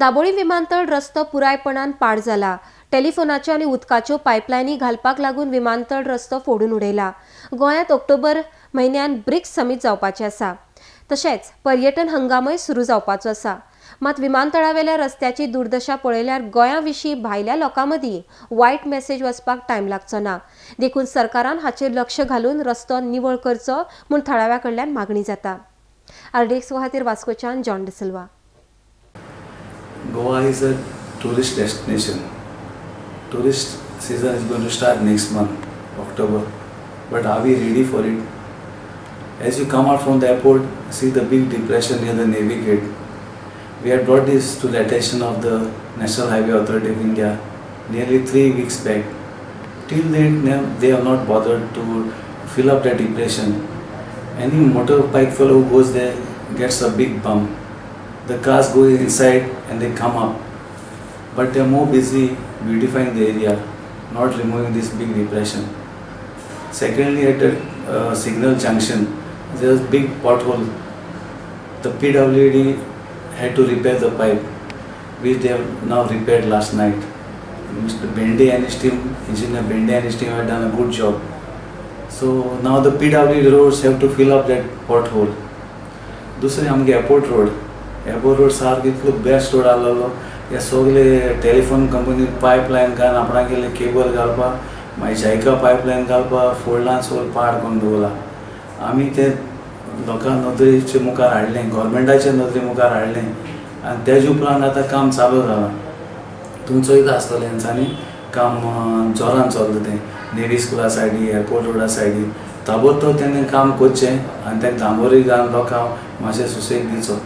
दाबोळी विमानतळ रस्तो पुरायपणान पाड जाला। टेलिफोनाच्यो आनी उदकाच्यो पायपलायनी घालपाक लागून विमानतळ रस्तो फोडून उडयला। गोंयांत ऑक्टोबर म्हयन्यात ब्रिक्स समीट जावपाचें आसा। तशेंच पर्यटन हंगामय सुरू जावपाचो आसा। मात विमानतळावेल्या रस्त्याची दुर्दशा पळयल्यार गोंया विशीं भायल्या लोकां मदीं वायट मेसेज वचपाक टायम लागचो ना। देखून सरकारान हाचेर लक्ष घालून रस्तो निवळ करचो म्हूण थळाव्या कडल्यान मागणी जाता। आरडीएक्स खातीर वास्कोच्यान John D'Silva. Goa is a tourist destination. Tourist season is going to start next month, October. But are we ready for it? As you come out from the airport, see the big depression near the Navy Gate. We had brought this to the attention of the National Highway Authority of India nearly 3 weeks back. Till then, they have not bothered to fill up that depression. Any motorbike fellow who goes there gets a big bump. The cars go inside and they come up, but they are more busy beautifying the area, not removing this big depression. Secondly, at the signal junction, there is a big pothole. The PWD had to repair the pipe, which they have now repaired last night. Mr. Bende and his team, Engineer Bende and his team have done a good job. So now the PWD roads have to fill up that pothole. दुसरे आमगे airport road सारको इतलो best road आहलो हे सगळे telephone company pipeline घालून आपणाक गेले cable घालपाक मागीर जायका पायपलायन घालपाक फोल्डान सगळें पाड करून दवरला। आमी ते लोकां नदरेचे मुखार हाडलें, गव्हर्मेंटाचे नदरे मुखार हाडलें आनी तेजे उपरांत आतां काम चालू जालां। तुमी चोयता आसतलें हेंच्यांनी काम जोरान चलता तें नेवी स्कुला सायडी, एअरपोर्ट रोडा सायडी ताबडतोब तेणें काम करचें आनी तेका डांबोरी घालून लोकांक मातशें सुसेग दिवचो।